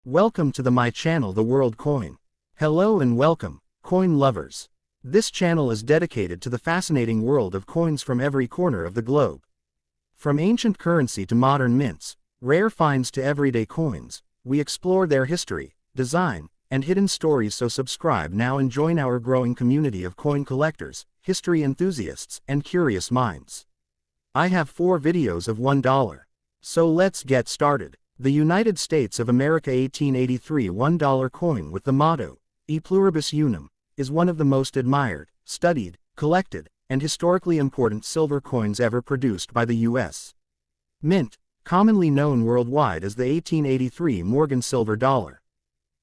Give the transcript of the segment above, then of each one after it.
Welcome to my channel, The World Coin. Hello and welcome, coin lovers. This channel is dedicated to the fascinating world of coins from every corner of the globe. From ancient currency to modern mints, rare finds to everyday coins, we explore their history, design, and hidden stories. So subscribe now and join our growing community of coin collectors, history enthusiasts, and curious minds. I have 4 videos of $1. So let's get started. The United States of America 1883 $1 coin with the motto, E pluribus unum, is one of the most admired, studied, collected, and historically important silver coins ever produced by the U.S. Mint, commonly known worldwide as the 1883 Morgan Silver Dollar.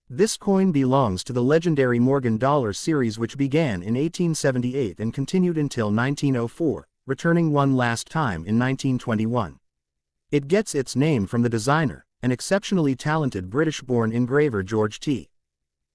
This coin belongs to the legendary Morgan Dollar series, which began in 1878 and continued until 1904, returning one last time in 1921. It gets its name from the designer, an exceptionally talented British-born engraver George T.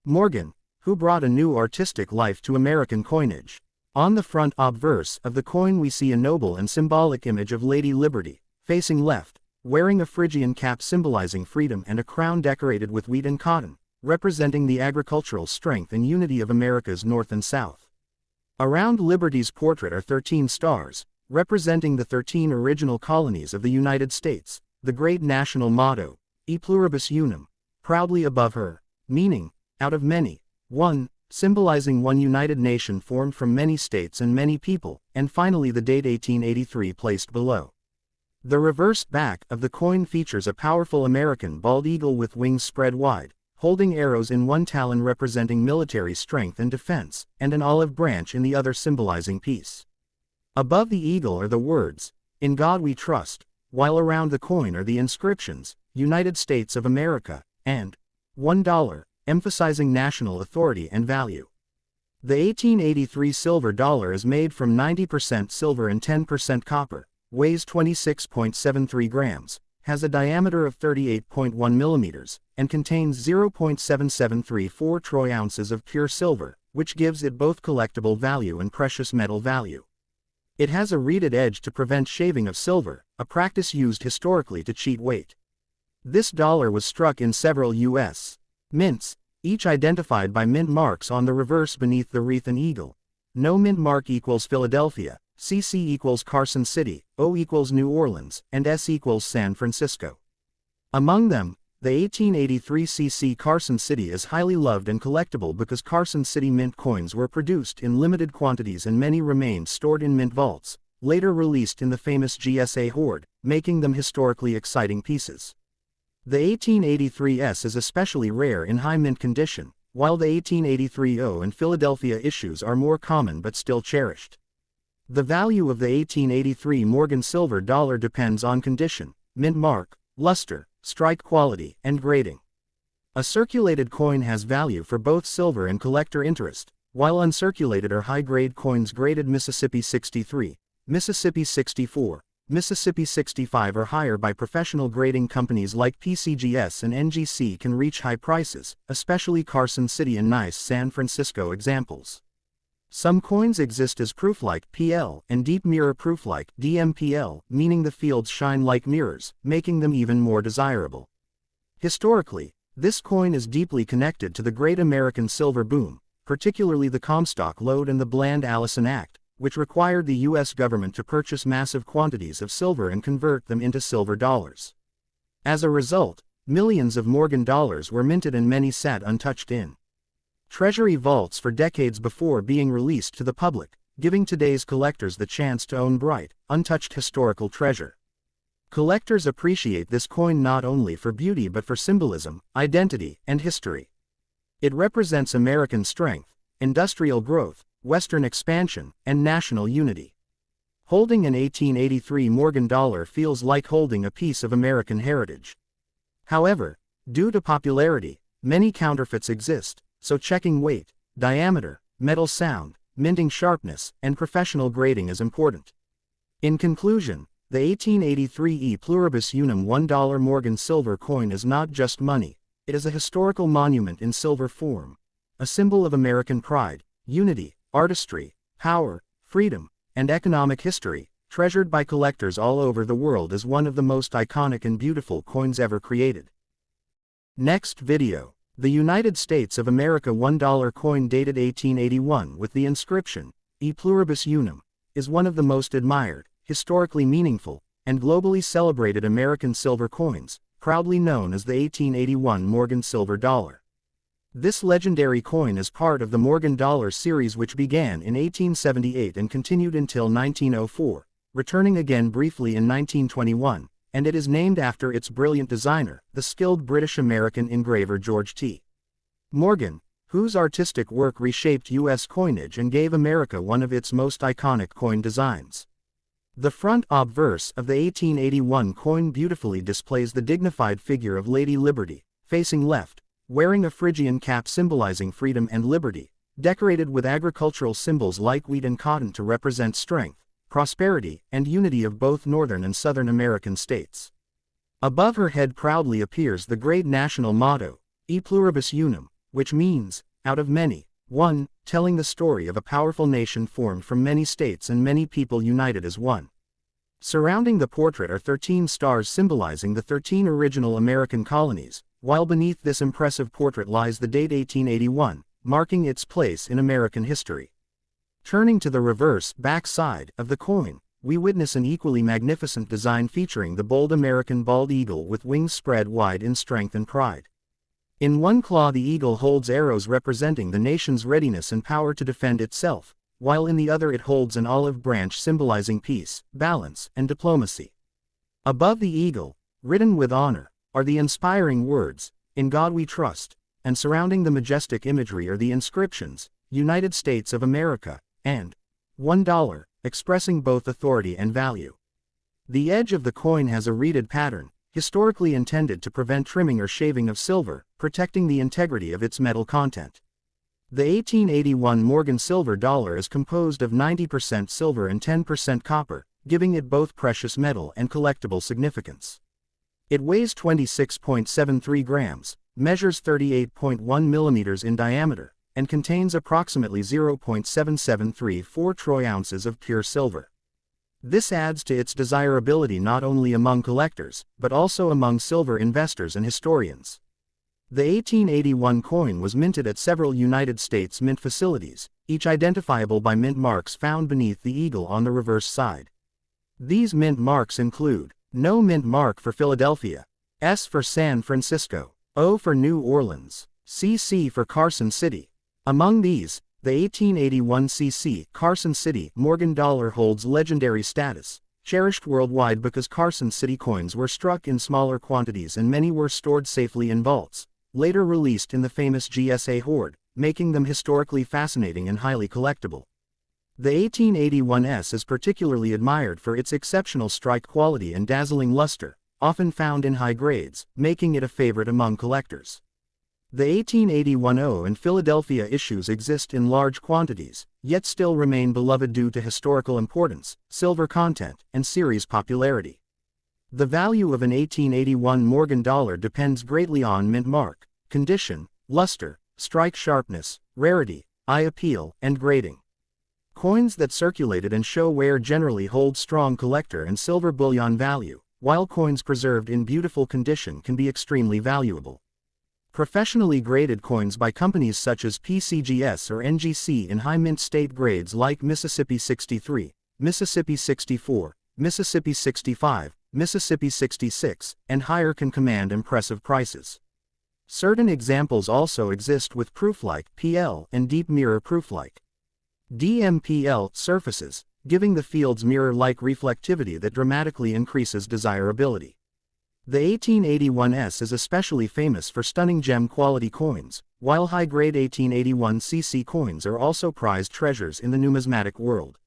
Morgan, who brought a new artistic life to American coinage. On the front obverse of the coin we see a noble and symbolic image of Lady Liberty, facing left, wearing a Phrygian cap symbolizing freedom and a crown decorated with wheat and cotton, representing the agricultural strength and unity of America's North and South. Around Liberty's portrait are 13 stars, representing the 13 original colonies of the United States, the great national motto, E pluribus unum, proudly above her, meaning, out of many, one, symbolizing one united nation formed from many states and many people, and finally the date 1883 placed below. The reverse back of the coin features a powerful American bald eagle with wings spread wide, holding arrows in one talon representing military strength and defense, and an olive branch in the other symbolizing peace. Above the eagle are the words, "In God We Trust," while around the coin are the inscriptions, "United States of America," and $1, emphasizing national authority and value. The 1883 silver dollar is made from 90% silver and 10% copper, weighs 26.73 grams, has a diameter of 38.1 millimeters, and contains 0.7734 troy ounces of pure silver, which gives it both collectible value and precious metal value. It has a reeded edge to prevent shaving of silver, a practice used historically to cheat weight. This dollar was struck in several U.S. mints, each identified by mint marks on the reverse beneath the wreath and eagle. No mint mark equals Philadelphia, CC equals Carson City, O equals New Orleans, and S equals San Francisco. Among them, the 1883 CC Carson City is highly loved and collectible because Carson City mint coins were produced in limited quantities and many remained stored in mint vaults, later released in the famous GSA hoard, making them historically exciting pieces. The 1883 S is especially rare in high mint condition, while the 1883 O and Philadelphia issues are more common but still cherished. The value of the 1883 Morgan Silver Dollar depends on condition, mint mark, luster, strike quality, and grading. A circulated coin has value for both silver and collector interest, while uncirculated or high-grade coins graded Mississippi 63, Mississippi 64, Mississippi 65 or higher by professional grading companies like PCGS and NGC can reach high prices, especially Carson City and nice San Francisco examples. Some coins exist as proof-like PL and deep mirror proof-like DMPL, meaning the fields shine like mirrors, making them even more desirable. Historically, this coin is deeply connected to the Great American Silver Boom, particularly the Comstock Lode and the Bland-Allison Act, which required the U.S. government to purchase massive quantities of silver and convert them into silver dollars. As a result, millions of Morgan dollars were minted and many sat untouched in Treasury vaults for decades before being released to the public, giving today's collectors the chance to own bright, untouched historical treasure. Collectors appreciate this coin not only for beauty but for symbolism, identity, and history. It represents American strength, industrial growth, Western expansion, and national unity. Holding an 1883 Morgan dollar feels like holding a piece of American heritage. However, due to popularity, many counterfeits exist, so checking weight, diameter, metal sound, minting sharpness, and professional grading is important. In conclusion, the 1883 E pluribus unum $1 Morgan silver coin is not just money, it is a historical monument in silver form, a symbol of American pride, unity, artistry, power, freedom, and economic history, treasured by collectors all over the world as one of the most iconic and beautiful coins ever created. Next video. The United States of America $1 coin dated 1881 with the inscription, E pluribus unum, is one of the most admired, historically meaningful, and globally celebrated American silver coins, proudly known as the 1881 Morgan Silver Dollar. This legendary coin is part of the Morgan Dollar series, which began in 1878 and continued until 1904, returning again briefly in 1921, and it is named after its brilliant designer, the skilled British-American engraver George T. Morgan, whose artistic work reshaped U.S. coinage and gave America one of its most iconic coin designs. The front obverse of the 1881 coin beautifully displays the dignified figure of Lady Liberty, facing left, wearing a Phrygian cap symbolizing freedom and liberty, decorated with agricultural symbols like wheat and cotton to represent strength, prosperity, and unity of both northern and southern American states. Above her head proudly appears the great national motto, E pluribus unum, which means, out of many, one, telling the story of a powerful nation formed from many states and many people united as one. Surrounding the portrait are 13 stars symbolizing the 13 original American colonies, while beneath this impressive portrait lies the date 1881, marking its place in American history. Turning to the reverse back side of the coin, we witness an equally magnificent design featuring the bold American bald eagle with wings spread wide in strength and pride. In one claw the eagle holds arrows representing the nation's readiness and power to defend itself, while in the other it holds an olive branch symbolizing peace, balance, and diplomacy. Above the eagle, written with honor, are the inspiring words, "In God We Trust," and surrounding the majestic imagery are the inscriptions, "United States of America," and $1, expressing both authority and value. The edge of the coin has a reeded pattern, historically intended to prevent trimming or shaving of silver, protecting the integrity of its metal content. The 1881 Morgan Silver Dollar is composed of 90% silver and 10% copper, giving it both precious metal and collectible significance. It weighs 26.73 grams, measures 38.1 millimeters in diameter, and contains approximately 0.7734 troy ounces of pure silver. This adds to its desirability not only among collectors, but also among silver investors and historians. The 1881 coin was minted at several United States mint facilities, each identifiable by mint marks found beneath the eagle on the reverse side. These mint marks include: No mint mark for Philadelphia, S for San Francisco, O for New Orleans, CC for Carson City. Among these, the 1881 CC Carson City Morgan Dollar holds legendary status, cherished worldwide because Carson City coins were struck in smaller quantities and many were stored safely in vaults, later released in the famous GSA hoard, making them historically fascinating and highly collectible. The 1881S is particularly admired for its exceptional strike quality and dazzling luster, often found in high grades, making it a favorite among collectors. The 1881O and Philadelphia issues exist in large quantities, yet still remain beloved due to historical importance, silver content, and series popularity. The value of an 1881 Morgan Dollar depends greatly on mint mark, condition, luster, strike sharpness, rarity, eye appeal, and grading. Coins that circulated and show wear generally hold strong collector and silver bullion value, while coins preserved in beautiful condition can be extremely valuable. Professionally graded coins by companies such as PCGS or NGC in high mint state grades like Mississippi 63, Mississippi 64, Mississippi 65, Mississippi 66, and higher can command impressive prices. Certain examples also exist with proof-like PL and deep mirror proof-like DMPL surfaces, giving the field's mirror-like reflectivity that dramatically increases desirability. The 1881S is especially famous for stunning gem-quality coins, while high-grade 1881 CC coins are also prized treasures in the numismatic world.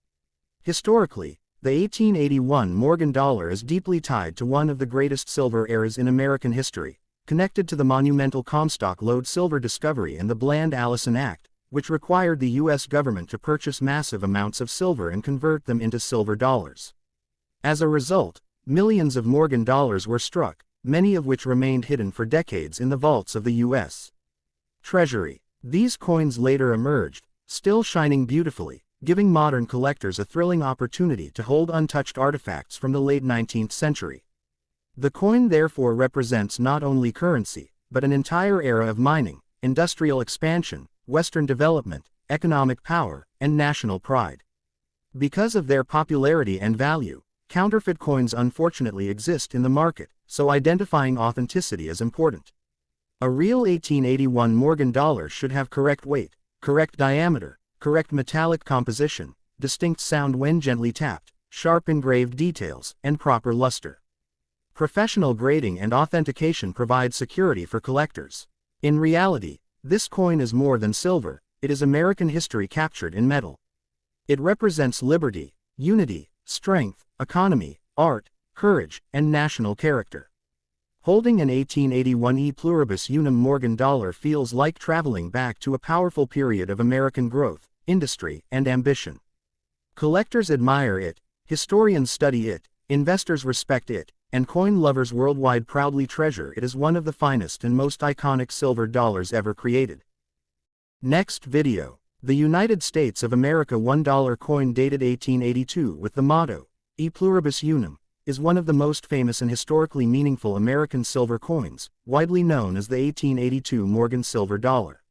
Historically, the 1881 Morgan Dollar is deeply tied to one of the greatest silver eras in American history, connected to the monumental Comstock Lode silver discovery and the Bland-Allison Act, which required the U.S. government to purchase massive amounts of silver and convert them into silver dollars. As a result, millions of Morgan Dollars were struck, many of which remained hidden for decades in the vaults of the U.S. Treasury. These coins later emerged, still shining beautifully, giving modern collectors a thrilling opportunity to hold untouched artifacts from the late 19th century. The coin therefore represents not only currency, but an entire era of mining, industrial expansion, Western development, economic power, and national pride. Because of their popularity and value, counterfeit coins unfortunately exist in the market, so identifying authenticity is important. A real 1881 Morgan dollar should have correct weight, correct diameter, correct metallic composition, distinct sound when gently tapped, sharp engraved details, and proper luster. Professional grading and authentication provide security for collectors. In reality, this coin is more than silver, it is American history captured in metal. It represents liberty, unity, strength, economy, art, courage, and national character. Holding an 1881 E pluribus unum Morgan dollar feels like traveling back to a powerful period of American growth, industry, and ambition. Collectors admire it, historians study it, investors respect it, and coin lovers worldwide proudly treasure it as one of the finest and most iconic silver dollars ever created. Next video. The United States of America $1 coin dated 1882 with the motto, E pluribus unum, is one of the most famous and historically meaningful American silver coins, widely known as the 1882 Morgan silver dollar.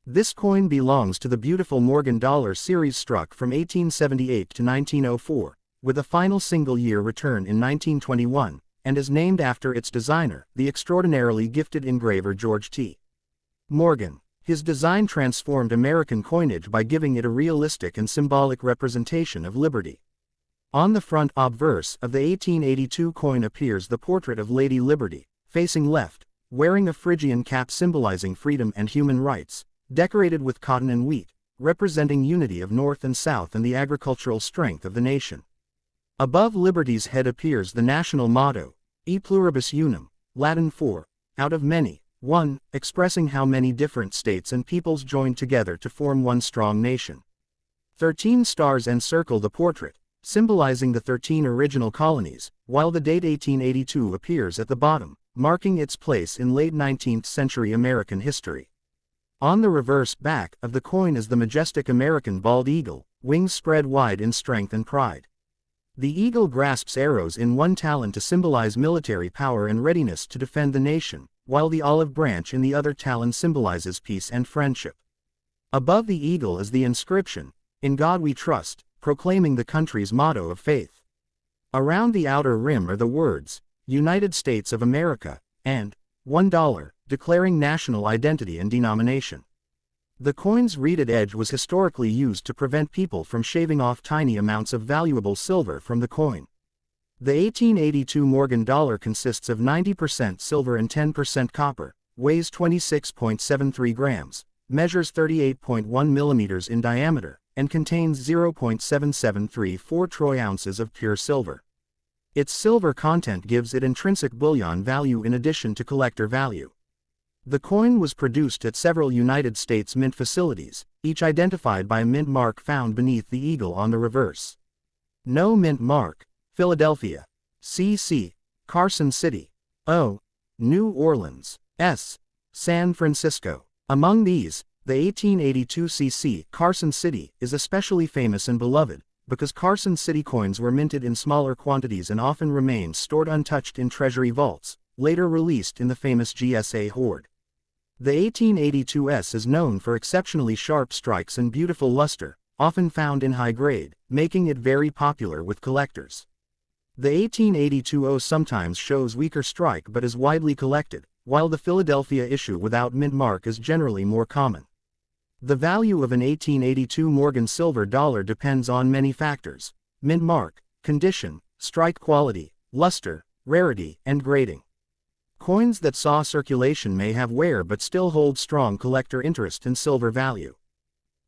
This coin belongs to the beautiful Morgan dollar series struck from 1878 to 1904, with a final single-year return in 1921, and is named after its designer, the extraordinarily gifted engraver George T. Morgan. His design transformed American coinage by giving it a realistic and symbolic representation of liberty. On the front obverse of the 1882 coin appears the portrait of Lady Liberty, facing left, wearing a Phrygian cap symbolizing freedom and human rights, decorated with cotton and wheat, representing unity of North and South and the agricultural strength of the nation. Above Liberty's head appears the national motto, E pluribus unum, Latin for, out of many, one, expressing how many different states and peoples joined together to form one strong nation. 13 stars encircle the portrait, symbolizing the 13 original colonies, while the date 1882 appears at the bottom, marking its place in late 19th century American history. On the reverse back of the coin is the majestic American bald eagle, wings spread wide in strength and pride. The eagle grasps arrows in one talon to symbolize military power and readiness to defend the nation, while the olive branch in the other talon symbolizes peace and friendship. Above the eagle is the inscription, In God We Trust, proclaiming the country's motto of faith. Around the outer rim are the words, United States of America, and $1, declaring national identity and denomination. The coin's reeded edge was historically used to prevent people from shaving off tiny amounts of valuable silver from the coin. The 1882 Morgan dollar consists of 90% silver and 10% copper, weighs 26.73 grams, measures 38.1 millimeters in diameter, and contains 0.7734 troy ounces of pure silver. Its silver content gives it intrinsic bullion value in addition to collector value. The coin was produced at several United States mint facilities, each identified by a mint mark found beneath the eagle on the reverse. No mint mark. Philadelphia. CC. Carson City. O. New Orleans. S. San Francisco. Among these, the 1882 CC Carson City is especially famous and beloved, because Carson City coins were minted in smaller quantities and often remained stored untouched in treasury vaults, later released in the famous GSA hoard. The 1882S is known for exceptionally sharp strikes and beautiful luster, often found in high grade, making it very popular with collectors. The 1882 O sometimes shows weaker strike but is widely collected, while the Philadelphia issue without mint mark is generally more common. The value of an 1882 Morgan silver dollar depends on many factors: mint mark, condition, strike quality, luster, rarity, and grading. Coins that saw circulation may have wear but still hold strong collector interest and silver value.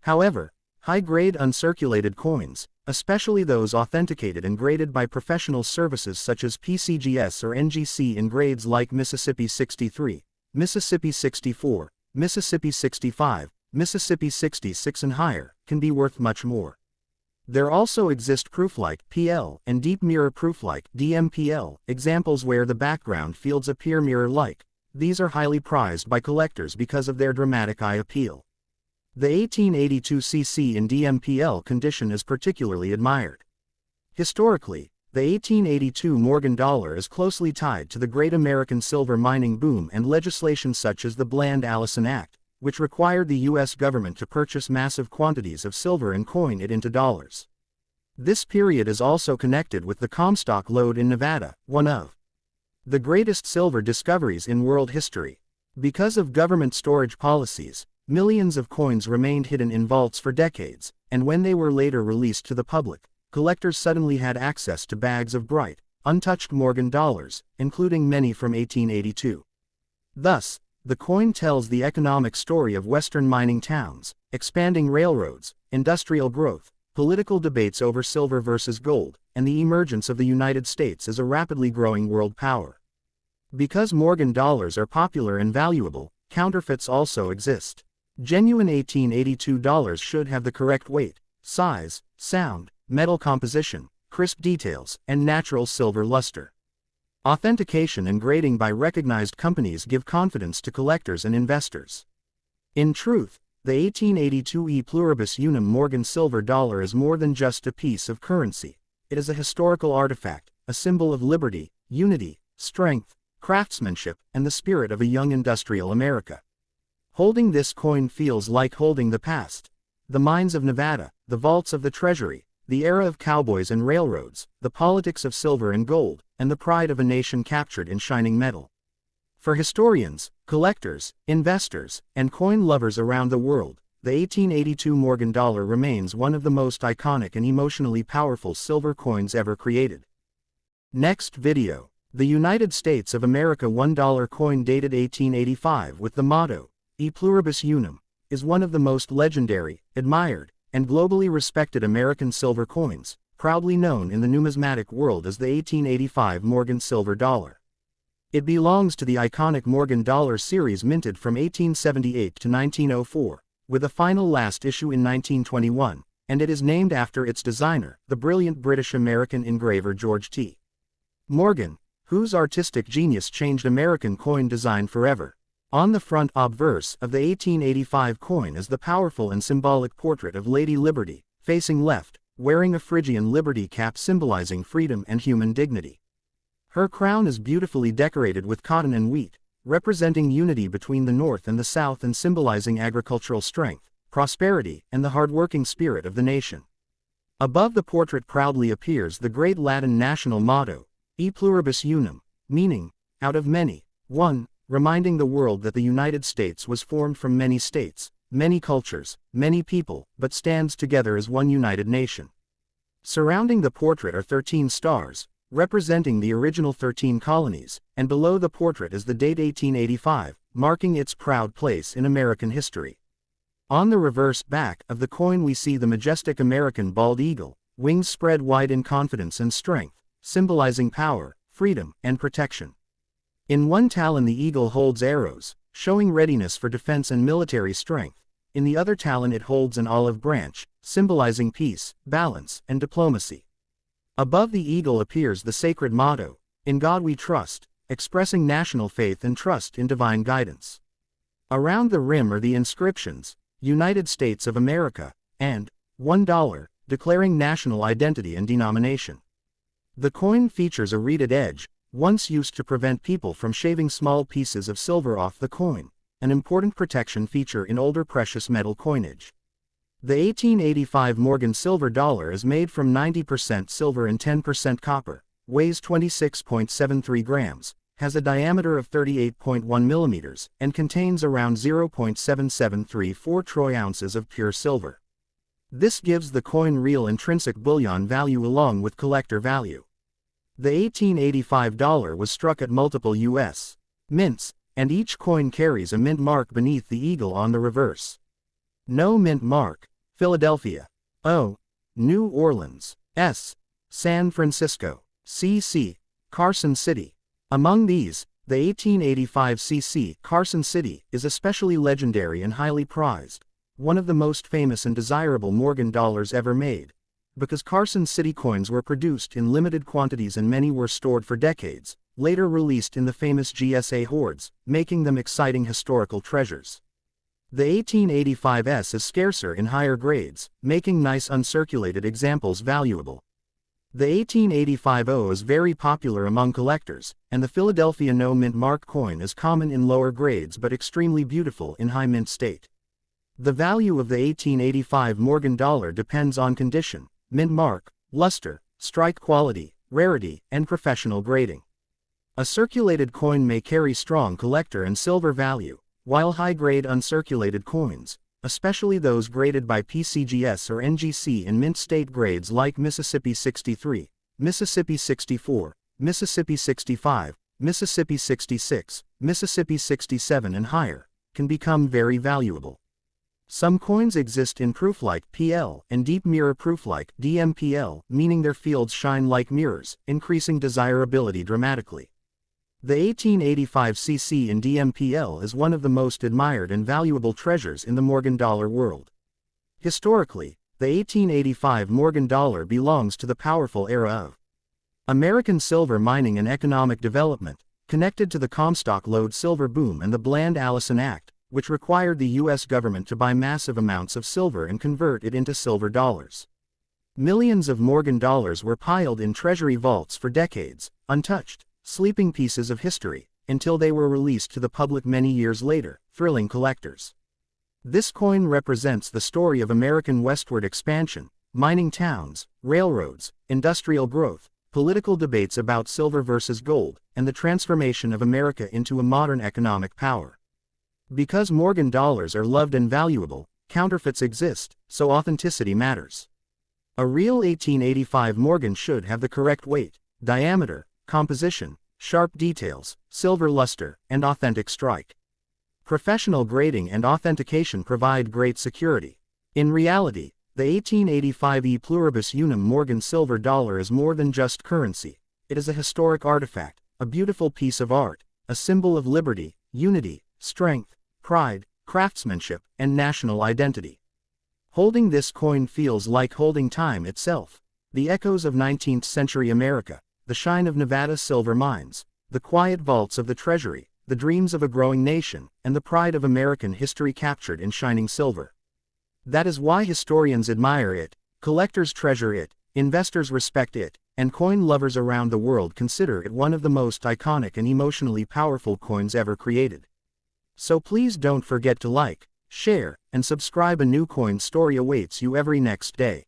However, high-grade uncirculated coins, especially those authenticated and graded by professional services such as PCGS or NGC in grades like Mississippi 63, Mississippi 64, Mississippi 65, Mississippi 66 and higher, can be worth much more. There also exist proof-like (PL) and deep mirror proof-like (DMPL) examples where the background fields appear mirror-like. These are highly prized by collectors because of their dramatic eye appeal. The 1882 CC in DMPL condition is particularly admired. Historically, The 1882 Morgan dollar is closely tied to the Great American Silver Mining Boom and legislation such as the Bland-Allison Act, which required the U.S. government to purchase massive quantities of silver and coin it into dollars. This period is also connected with the Comstock lode in Nevada, one of the greatest silver discoveries in world history. Because of government storage policies, millions of coins remained hidden in vaults for decades, and when they were later released to the public, collectors suddenly had access to bags of bright, untouched Morgan dollars, including many from 1882. Thus, the coin tells the economic story of Western mining towns, expanding railroads, industrial growth, political debates over silver versus gold, and the emergence of the United States as a rapidly growing world power. Because Morgan dollars are popular and valuable, counterfeits also exist. Genuine 1882 dollars should have the correct weight, size, sound, metal composition, crisp details, and natural silver luster. Authentication and grading by recognized companies give confidence to collectors and investors. In truth, the 1882 E Pluribus Unum Morgan silver dollar is more than just a piece of currency. It is a historical artifact, a symbol of liberty, unity, strength, craftsmanship, and the spirit of a young industrial America. Holding this coin feels like holding the past. The mines of Nevada, the vaults of the Treasury, the era of cowboys and railroads, the politics of silver and gold, and the pride of a nation captured in shining metal. For historians, collectors, investors, and coin lovers around the world, the 1882 Morgan dollar remains one of the most iconic and emotionally powerful silver coins ever created. Next video. The United States of America $1 coin dated 1885 with the motto, E Pluribus Unum, is one of the most legendary, admired, and globally respected American silver coins, proudly known in the numismatic world as the 1885 Morgan silver dollar. It belongs to the iconic Morgan dollar series minted from 1878 to 1904, with a final last issue in 1921, and it is named after its designer, the brilliant British-American engraver George T. Morgan, whose artistic genius changed American coin design forever. On the front obverse of the 1885 coin is the powerful and symbolic portrait of Lady Liberty, facing left, wearing a Phrygian liberty cap symbolizing freedom and human dignity. Her crown is beautifully decorated with cotton and wheat, representing unity between the North and the South and symbolizing agricultural strength, prosperity, and the hard-working spirit of the nation. Above the portrait proudly appears the great Latin national motto, E Pluribus Unum, meaning, out of many, one, reminding the world that the United States was formed from many states, many cultures, many people, but stands together as one united nation. Surrounding the portrait are 13 stars, representing the original 13 colonies, and below the portrait is the date 1885, marking its proud place in American history. On the reverse back of the coin we see the majestic American bald eagle, wings spread wide in confidence and strength, symbolizing power, freedom, and protection. In one talon the eagle holds arrows, showing readiness for defense and military strength. In the other talon it holds an olive branch, symbolizing peace, balance, and diplomacy. Above the eagle appears the sacred motto, In God We Trust, expressing national faith and trust in divine guidance. Around the rim are the inscriptions, United States of America, and $1, declaring national identity and denomination. The coin features a reeded edge, once used to prevent people from shaving small pieces of silver off the coin, an important protection feature in older precious metal coinage. The 1885 Morgan silver dollar is made from 90% silver and 10% copper, weighs 26.73 grams, has a diameter of 38.1 millimeters, and contains around 0.7734 troy ounces of pure silver. This gives the coin real intrinsic bullion value along with collector value. The 1885 dollar was struck at multiple U.S. mints, and each coin carries a mint mark beneath the eagle on the reverse. No mint mark. Philadelphia. O. New Orleans. S. San Francisco. C.C. Carson City. Among these, the 1885 C.C. Carson City is especially legendary and highly prized, one of the most famous and desirable Morgan dollars ever made. Because Carson City coins were produced in limited quantities and many were stored for decades, later released in the famous GSA hoards, making them exciting historical treasures. The 1885S is scarcer in higher grades, making nice uncirculated examples valuable. The 1885 O is very popular among collectors, and the Philadelphia No Mint Mark coin is common in lower grades but extremely beautiful in high mint state. The value of the 1885 Morgan dollar depends on condition, mint mark, luster, strike quality, rarity, and professional grading. A circulated coin may carry strong collector and silver value, while high-grade uncirculated coins, especially those graded by PCGS or NGC in mint state grades like Mississippi 63, Mississippi 64, Mississippi 65, Mississippi 66, Mississippi 67 and higher, can become very valuable. Some coins exist in proof like PL and deep mirror proof like DMPL, meaning their fields shine like mirrors, increasing desirability dramatically. The 1885 CC in DMPL is one of the most admired and valuable treasures in the Morgan dollar world. Historically, the 1885 Morgan dollar belongs to the powerful era of American silver mining and economic development, connected to the Comstock Lode silver boom and the Bland-Allison Act, which required the U.S. government to buy massive amounts of silver and convert it into silver dollars. Millions of Morgan dollars were piled in treasury vaults for decades, untouched, sleeping pieces of history, until they were released to the public many years later, thrilling collectors. This coin represents the story of American westward expansion, mining towns, railroads, industrial growth, political debates about silver versus gold, and the transformation of America into a modern economic power. Because Morgan dollars are loved and valuable, counterfeits exist, so authenticity matters. A real 1885 Morgan should have the correct weight, diameter, composition, sharp details, silver luster, and authentic strike. Professional grading and authentication provide great security. In reality, the 1885 E Pluribus Unum Morgan silver dollar is more than just currency. It is a historic artifact, a beautiful piece of art, a symbol of liberty, unity, strength, pride, craftsmanship, and national identity. Holding this coin feels like holding time itself. The echoes of 19th century America, the shine of Nevada's silver mines, the quiet vaults of the treasury, the dreams of a growing nation, and the pride of American history captured in shining silver. That is why historians admire it, collectors treasure it, investors respect it, and coin lovers around the world consider it one of the most iconic and emotionally powerful coins ever created. So please don't forget to like, share, and subscribe. A new coin story awaits you every next day.